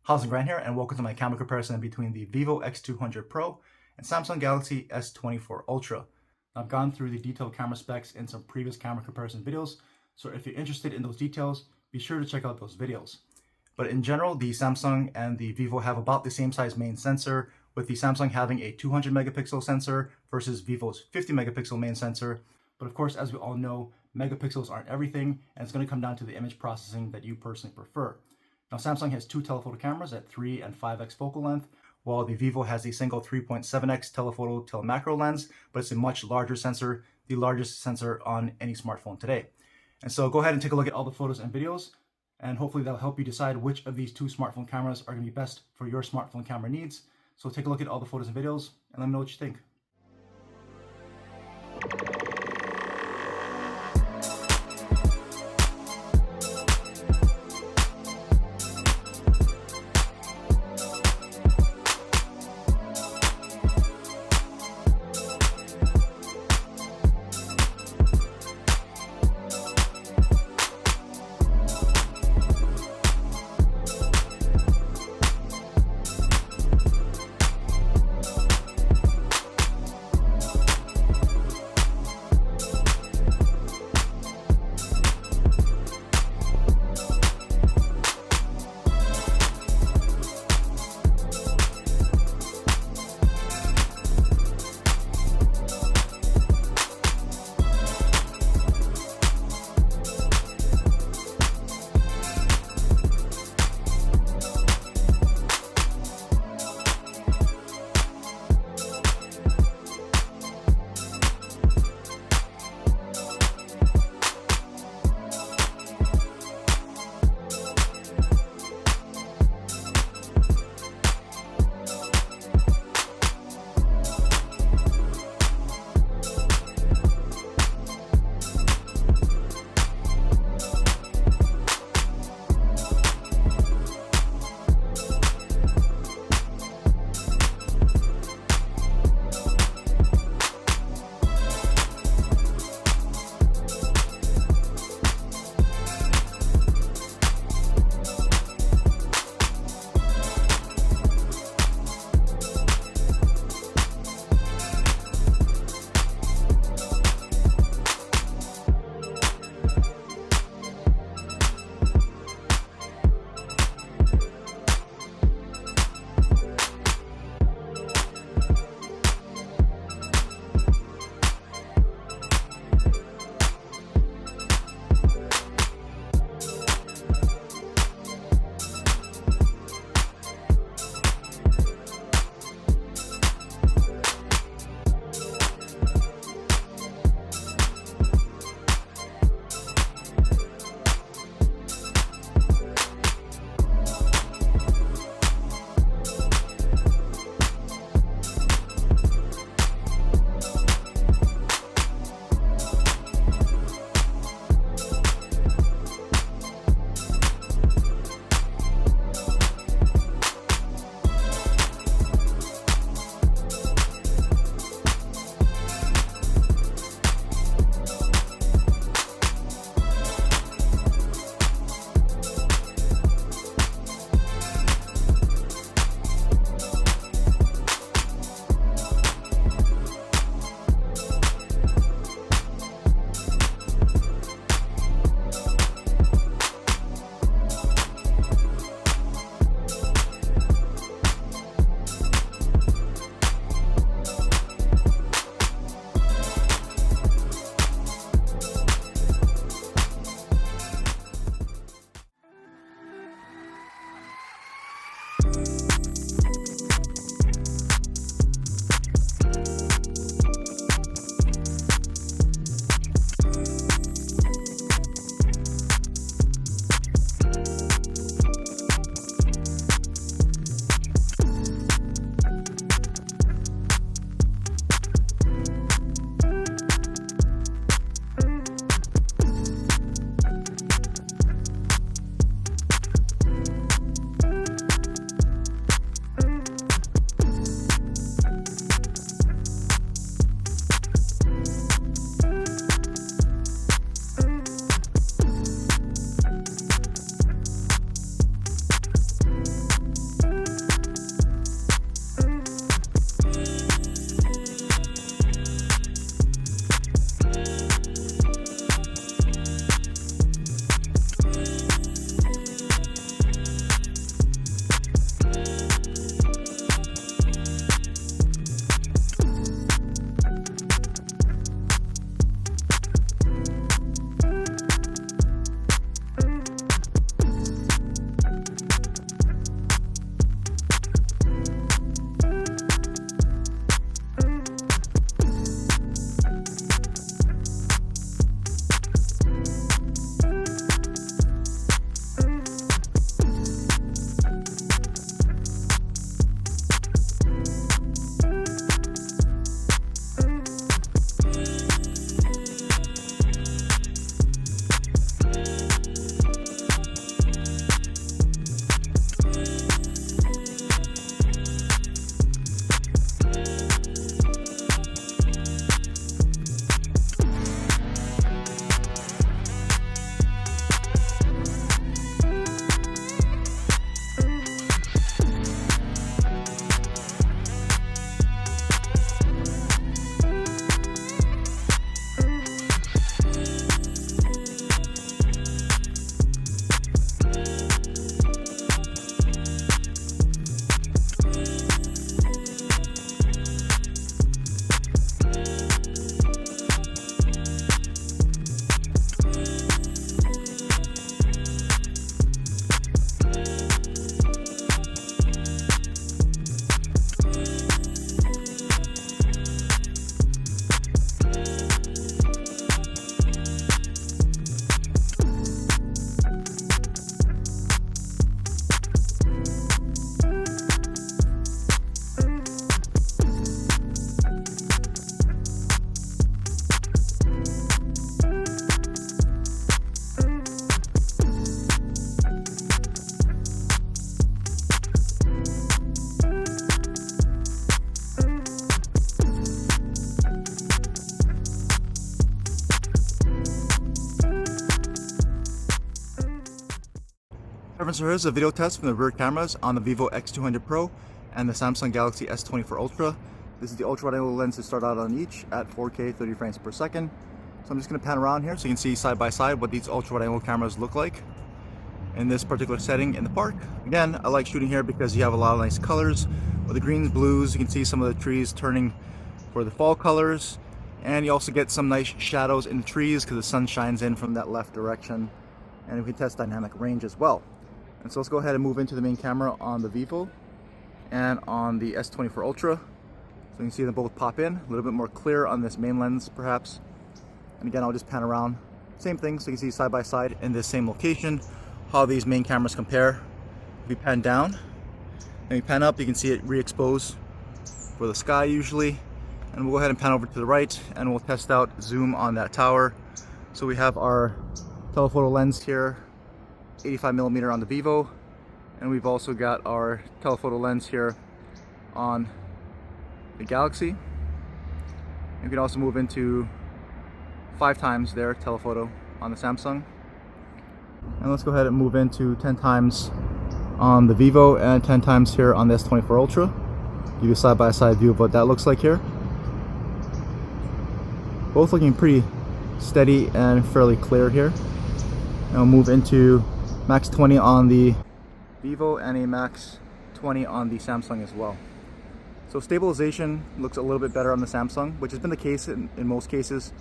How's it going here, and welcome to my camera comparison between the Vivo X200 Pro and Samsung Galaxy S24 Ultra. I've gone through the detailed camera specs in some previous camera comparison videos, so if you're interested in those details, be sure to check out those videos. But in general, the Samsung and the Vivo have about the same size main sensor, with the Samsung having a 200 megapixel sensor versus Vivo's 50 megapixel main sensor. But of course, as we all know, megapixels aren't everything, and it's going to come down to the image processing that you personally prefer. Now, Samsung has two telephoto cameras at 3 and 5x focal length, while the Vivo has a single 3.7x telephoto telemacro lens, but it's a much larger sensor, the largest sensor on any smartphone today. And so go ahead and take a look at all the photos and videos, and hopefully that'll help you decide which of these two smartphone cameras are going to be best for your smartphone camera needs. So take a look at all the photos and videos, and let me know what you think. So here's a video test from the rear cameras on the Vivo X200 Pro and the Samsung Galaxy S24 Ultra. This is the ultra wide angle lens to start out on each at 4K 30 frames per second. So I'm just going to pan around here so you can see side by side what these ultra wide angle cameras look like in this particular setting in the park. Again, I like shooting here because you have a lot of nice colors with the greens, blues. You can see some of the trees turning for the fall colors, and you also get some nice shadows in the trees because the sun shines in from that left direction, and we can test dynamic range as well. And so let's go ahead and move into the main camera on the Vivo and on the S24 Ultra. So you can see them both pop in, a little bit more clear on this main lens perhaps. And again, I'll just pan around. Same thing, so you can see side by side in this same location how these main cameras compare. If you pan down and you pan up, you can see it re-expose for the sky usually. And we'll go ahead and pan over to the right and we'll test out zoom on that tower. So we have our telephoto lens here, 85mm on the Vivo, and we've also got our telephoto lens here on the Galaxy. You can also move into 5 times there telephoto on the Samsung, and let's go ahead and move into 10 times on the Vivo and 10 times here on the S24 Ultra. Give you a side-by-side view of what that looks like here. Both looking pretty steady and fairly clear here. And we'll move into max 20 on the Vivo and a max 20 on the Samsung as well. So stabilization looks a little bit better on the Samsung, which has been the case in most cases.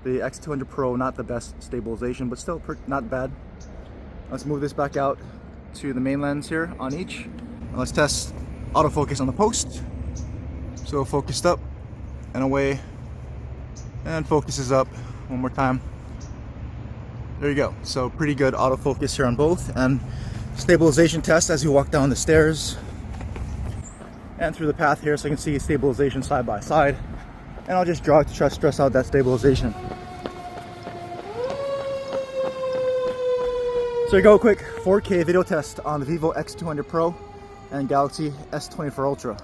The X200 Pro, not the best stabilization, but still not bad. Let's move this back out to the main lens here on each. And let's test autofocus on the post. So focused up and away, and focuses up one more time. There you go. So pretty good autofocus here on both, and stabilization test as you walk down the stairs and through the path here, so you can see stabilization side by side. And I'll just draw to try to stress out that stabilization. So here you go, quick 4K video test on the Vivo X200 Pro and Galaxy S24 Ultra.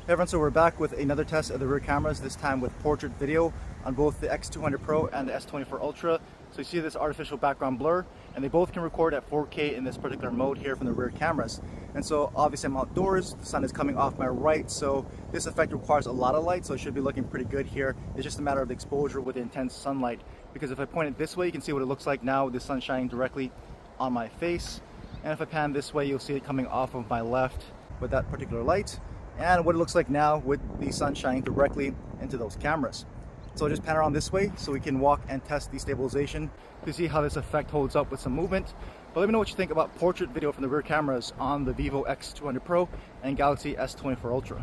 Hey everyone, so we're back with another test of the rear cameras, this time with portrait video on both the X200 Pro and the S24 Ultra. So you see this artificial background blur, and they both can record at 4K in this particular mode here from the rear cameras. And so obviously I'm outdoors, the sun is coming off my right, so this effect requires a lot of light, so it should be looking pretty good here. It's just a matter of the exposure with the intense sunlight, because if I point it this way, you can see what it looks like now with the sun shining directly on my face. And if I pan this way, you'll see it coming off of my left with that particular light, and what it looks like now with the sun shining directly into those cameras. So I'll just pan around this way so we can walk and test the stabilization to see how this effect holds up with some movement. But let me know what you think about portrait video from the rear cameras on the Vivo X200 Pro and Galaxy S24 Ultra.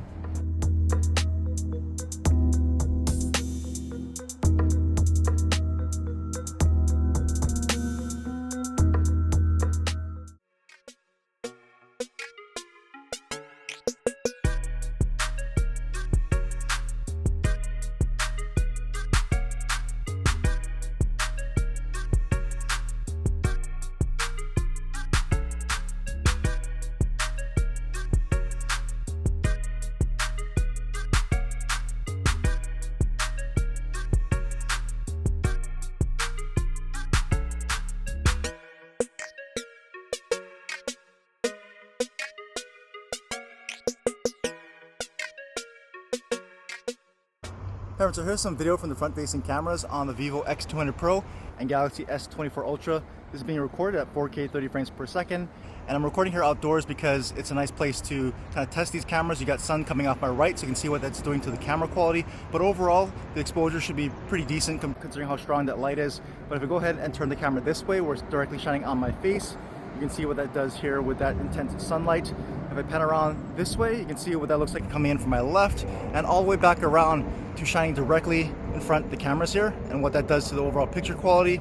So here's some video from the front-facing cameras on the Vivo X200 Pro and Galaxy S24 Ultra. This is being recorded at 4K 30 frames per second, and I'm recording here outdoors because it's a nice place to kind of test these cameras. You got sun coming off my right, so you can see what that's doing to the camera quality, but overall the exposure should be pretty decent considering how strong that light is. But if I go ahead and turn the camera this way where it's directly shining on my face, you can see what that does here with that intense sunlight. If I pan around this way, you can see what that looks like coming in from my left and all the way back around to shining directly in front of the cameras here, and what that does to the overall picture quality.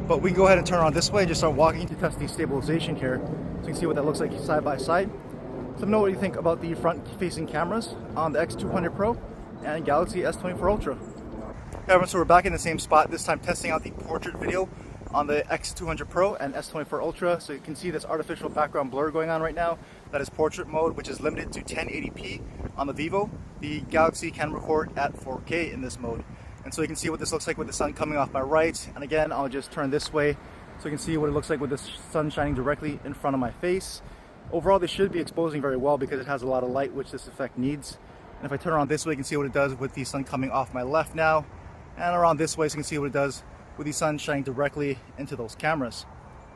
But we can go ahead and turn around this way and just start walking to test the stabilization here so you can see what that looks like side by side. So let me know what you think about the front-facing cameras on the X200 Pro and Galaxy S24 Ultra. Hey everyone, so we're back in the same spot, this time testing out the portrait video on the X200 Pro and S24 Ultra. So you can see this artificial background blur going on right now. That is portrait mode, which is limited to 1080p on the Vivo. The Galaxy can record at 4K in this mode. And so you can see what this looks like with the sun coming off my right. And again, I'll just turn this way so you can see what it looks like with the sun shining directly in front of my face. Overall, this should be exposing very well because it has a lot of light, which this effect needs. And if I turn around this way, you can see what it does with the sun coming off my left now, and around this way so you can see what it does with the sun shining directly into those cameras.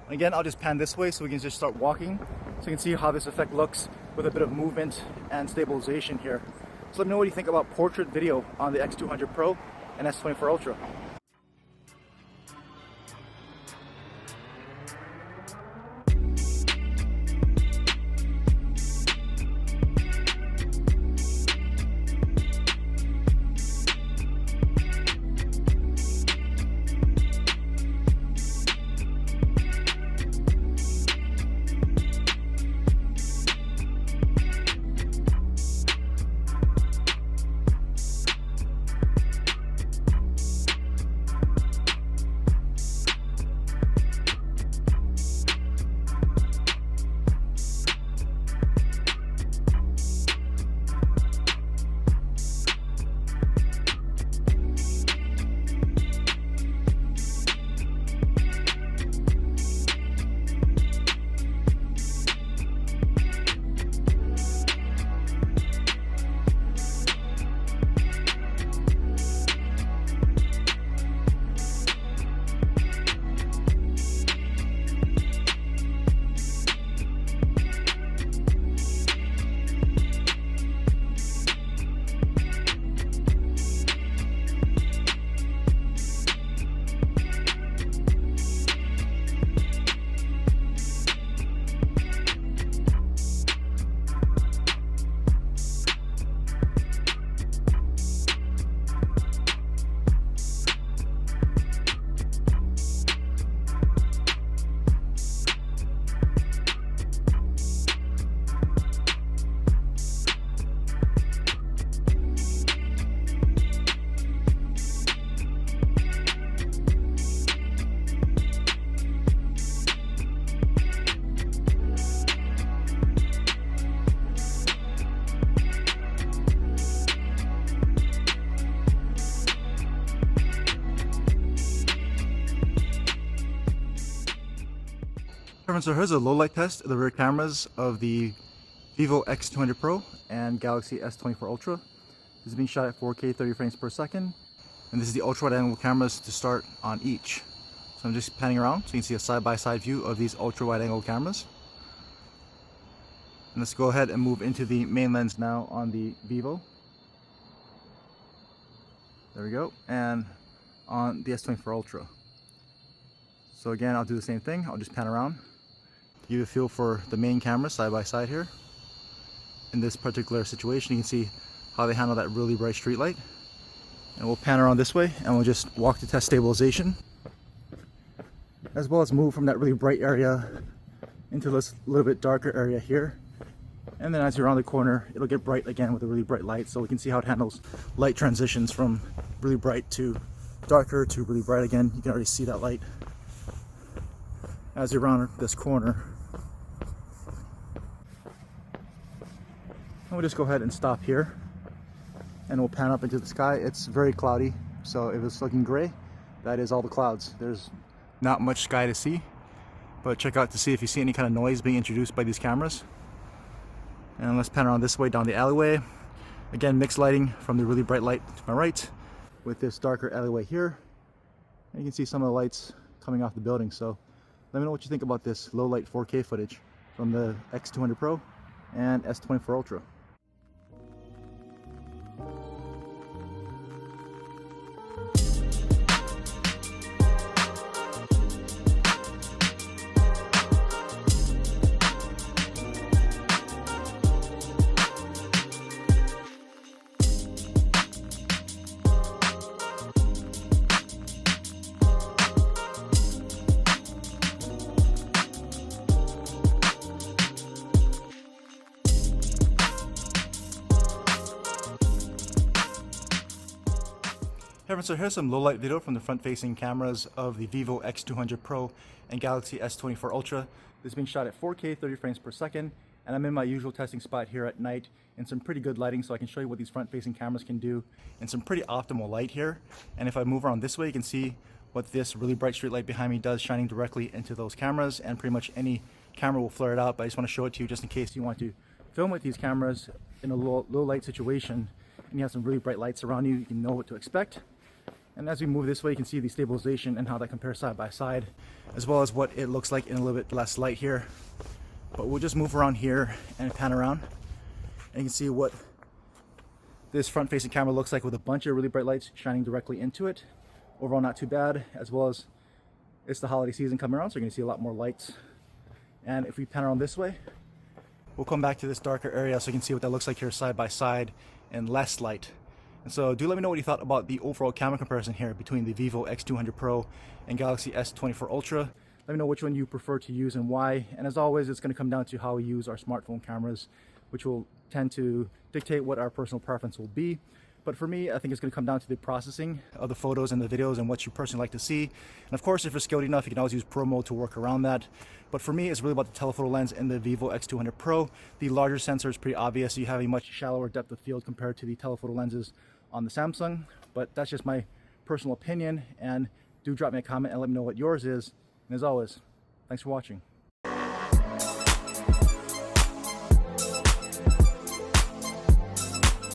Again, I'll just pan this way so we can just start walking so you can see how this effect looks with a bit of movement and stabilization here. So let me know what you think about portrait video on the X200 Pro and S24 Ultra. So here's a low light test of the rear cameras of the Vivo X200 Pro and Galaxy S24 Ultra. This is being shot at 4K 30 frames per second, and this is the ultra wide angle cameras to start on each. So I'm just panning around so you can see a side-by-side view of these ultra wide angle cameras. And let's go ahead and move into the main lens now on the Vivo. There we go, and on the S24 Ultra. So again, I'll do the same thing. I'll just pan around, give you a feel for the main camera side by side here. In this particular situation, you can see how they handle that really bright street light. And we'll pan around this way and we'll just walk to test stabilization, as well as move from that really bright area into this little bit darker area here. And then as you're around the corner, it'll get bright again with a really bright light, so we can see how it handles light transitions from really bright to darker to really bright again. You can already see that light as you're around this corner. And we'll just go ahead and stop here and we'll pan up into the sky. It's very cloudy, so if it's looking gray, that is all the clouds. There's not much sky to see, but check out to see if you see any kind of noise being introduced by these cameras. And let's pan around this way down the alleyway. Again, mixed lighting from the really bright light to my right with this darker alleyway here. And you can see some of the lights coming off the building. So let me know what you think about this low light 4K footage from the X200 Pro and S24 Ultra. Hey everyone, so here's some low light video from the front facing cameras of the Vivo X200 Pro and Galaxy S24 Ultra. This is being shot at 4K 30 frames per second, and I'm in my usual testing spot here at night in some pretty good lighting, so I can show you what these front facing cameras can do in some pretty optimal light here. And if I move around this way, you can see what this really bright street light behind me does, shining directly into those cameras, and pretty much any camera will flare it out, but I just want to show it to you just in case you want to film with these cameras in a low light situation and you have some really bright lights around you. You can know what to expect. And as we move this way, you can see the stabilization and how that compares side by side, as well as what it looks like in a little bit less light here. But we'll just move around here and pan around, and you can see what this front-facing camera looks like with a bunch of really bright lights shining directly into it. Overall, not too bad, as well as it's the holiday season coming around, so you're going to see a lot more lights. And if we pan around this way, we'll come back to this darker area so you can see what that looks like here side by side and less light. And so do let me know what you thought about the overall camera comparison here between the Vivo X200 Pro and Galaxy S24 Ultra. Let me know which one you prefer to use and why. And as always, it's going to come down to how we use our smartphone cameras, which will tend to dictate what our personal preference will be. But for me, I think it's going to come down to the processing of the photos and the videos and what you personally like to see. And of course, if you're skilled enough, you can always use Pro Mode to work around that. But for me, it's really about the telephoto lens in the Vivo X200 Pro. The larger sensor is pretty obvious. You have a much shallower depth of field compared to the telephoto lenses on the Samsung. But that's just my personal opinion. And do drop me a comment and let me know what yours is. And as always, thanks for watching.